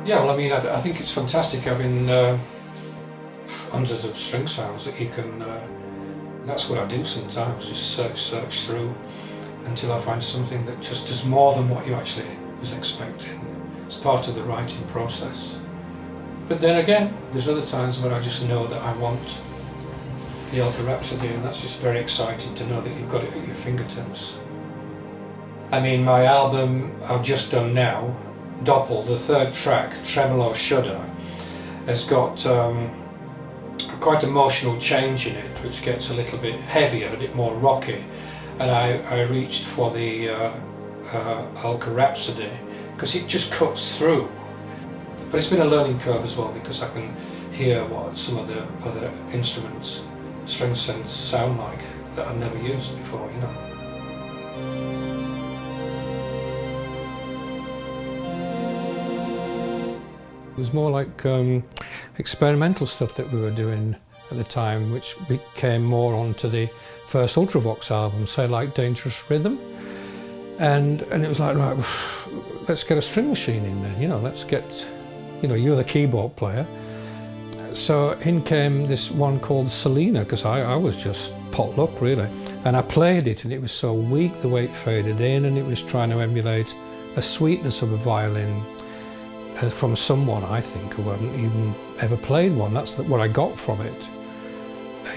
Yeah, well, I mean, I think it's fantastic having hundreds of string sounds that you can. That's what I do sometimes. Just search through until I find something that just does more than what you actually was expecting. It's part of the writing process. But then again, there's other times where I just know that I want the Elka Rhapsody, and that's just very exciting to know that you've got it at your fingertips. I mean, my album I've just done now, Doppel, the third track, Tremolo Shudder, has got quite emotional change in it, which gets a little bit heavier, a bit more rocky. And I reached for the Elka Rhapsody because it just cuts through. But it's been a learning curve as well, because I can hear what some of the other instruments, string synths, sound like that I've never used before, you know. It was more like experimental stuff that we were doing at the time, which became more onto the first Ultravox album, say like Dangerous Rhythm. And it was like, right, let's get a string machine in then, you know, let's get, you know, you're the keyboard player. So in came this one called Selena, because I was just potluck really. And I played it and it was so weak the way it faded in, and it was trying to emulate a sweetness of a violin from someone, I think, who hadn't even ever played one. That's what I got from it.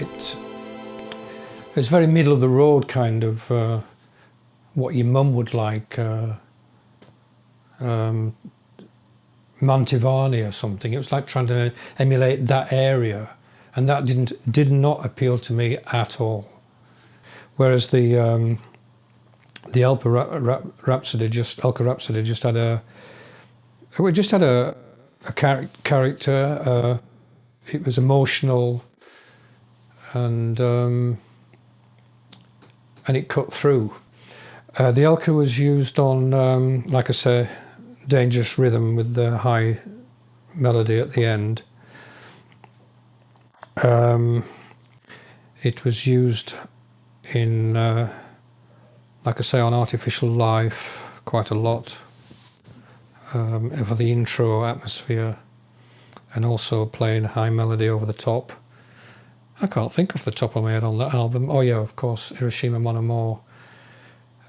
It was very middle of the road kind of what your mum would like, Mantovani or something. It was like trying to emulate that area, and that did not appeal to me at all. Whereas the Elka Rhapsody just had a character. It was emotional, and it cut through. The Elka was used on, like I say, Dangerous Rhythm with the high melody at the end. It was used in, like I say, on Artificial Life quite a lot, for the intro atmosphere, and also playing high melody over the top. I can't think off the top of my head on that album. Oh yeah, of course, Hiroshima Mon Amour.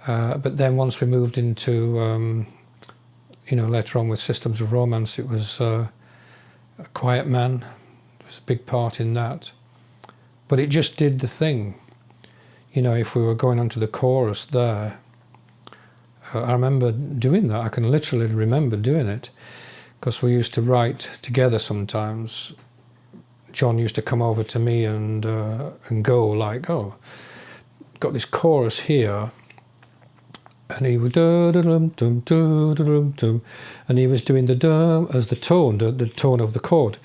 But then once we moved into, you know, later on with Systems of Romance, it was A Quiet Man. There was a big part in that. But it just did the thing. You know, if we were going on to the chorus there, I remember doing that. I can literally remember doing it, because we used to write together sometimes. John used to come over to me and go like, oh, got this chorus here. And he would and he was doing the dum as the tone of the chord.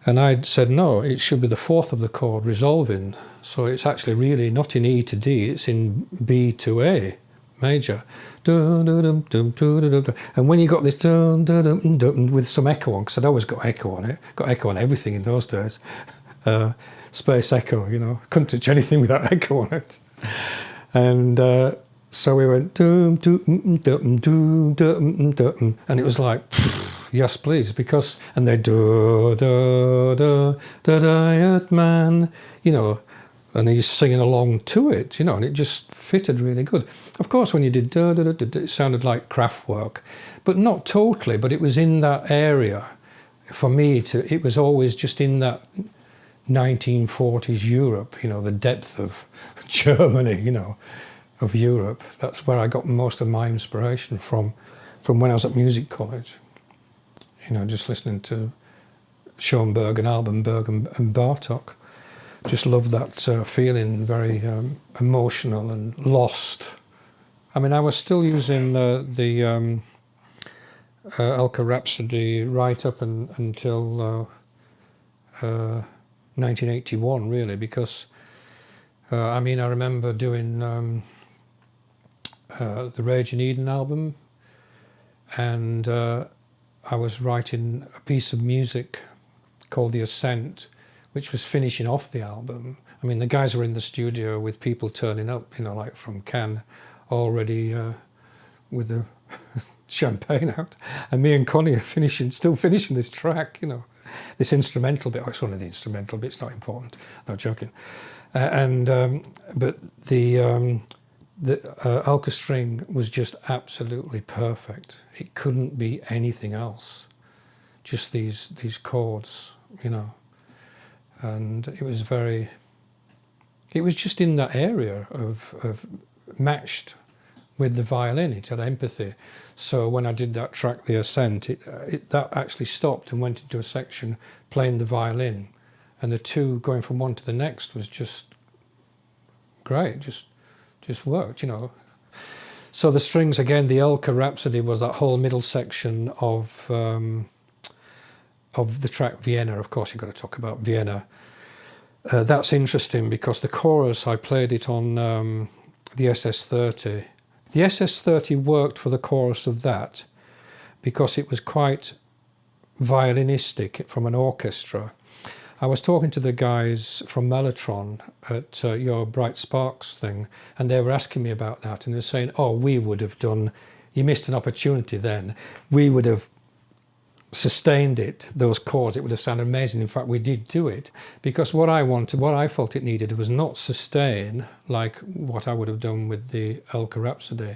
And I said, no, it should be the fourth of the chord resolving. So it's actually really not in E to D, it's in B to A major. And when you got this with some echo on, because I'd always got echo on it, got echo on everything in those days. Space echo, you know, couldn't touch anything without echo on it. And so we went and it was like, yes please, because, and they diet man, you know, and he's singing along to it, you know, and it just fitted really good. Of course, when you did it sounded like Kraftwerk, but not totally, but it was in that area. For me, it was always just in that 1940s Europe, you know, the depth of Germany, you know, of Europe. That's where I got most of my inspiration from when I was at music college. You know, just listening to Schoenberg and Albenberg and Bartok. Just loved that feeling, very emotional and lost. I mean, I was still using the Elka Rhapsody right up until 1981, really, because I mean, I remember doing the Rage in Eden album, and I was writing a piece of music called The Ascent, which was finishing off the album. I mean, the guys were in the studio with people turning up, you know, like from Cannes, already with the champagne out, and me and Connie are still finishing this track, you know, this instrumental bit. Oh, it's only the instrumental bit, it's not important, no joking. But the Elka string was just absolutely perfect. It couldn't be anything else, just these chords, you know, and it was just in that area of matched with the violin. It had empathy. So when I did that track, The Ascent, that actually stopped and went into a section playing the violin, and the two going from one to the next was just great, just worked, you know. So the strings, again, the Elka Rhapsody was that whole middle section of the track Vienna. Of course, you've got to talk about Vienna. That's interesting because the chorus, I played it on the SS30. The SS30 worked for the chorus of that because it was quite violinistic from an orchestra. I was talking to the guys from Mellotron at your Bright Sparks thing, and they were asking me about that, and they're saying, oh, we would have done, you missed an opportunity then, we would have sustained it, those chords, it would have sounded amazing. In fact, we did do it, because what I felt it needed was not sustain like what I would have done with the Elka Rhapsody,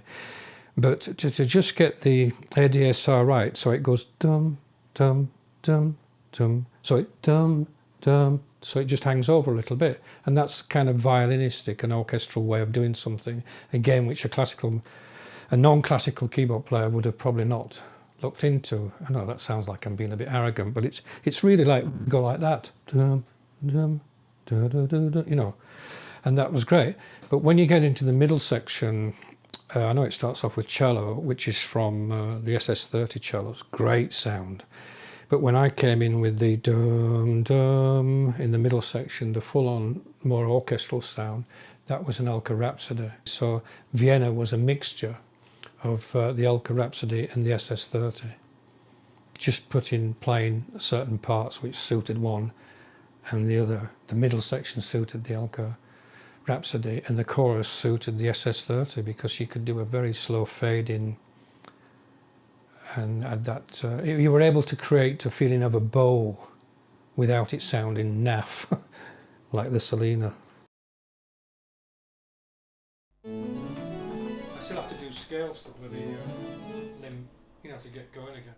but to just get the ADSR right, so it goes dum dum dum dum, so it dum dum, so it just hangs over a little bit, and that's kind of violinistic, an orchestral way of doing something, again, which a non-classical keyboard player would have probably not looked into. I know that sounds like I'm being a bit arrogant, but it's really like, go like that, dum, dum, da, da, da, da, you know, and that was great. But when you get into the middle section, I know it starts off with cello, which is from the SS30 cellos, great sound. But when I came in with the dum dum in the middle section, the full-on more orchestral sound, that was an Elka Rhapsody. So Vienna was a mixture of the Elka Rhapsody and the SS30. Just playing certain parts which suited one and the other. The middle section suited the Elka Rhapsody and the chorus suited the SS30 because you could do a very slow fade in and add that. You were able to create a feeling of a bow without it sounding naff like the Selena. I still have to do scales to bloody limb, you know, to get going again.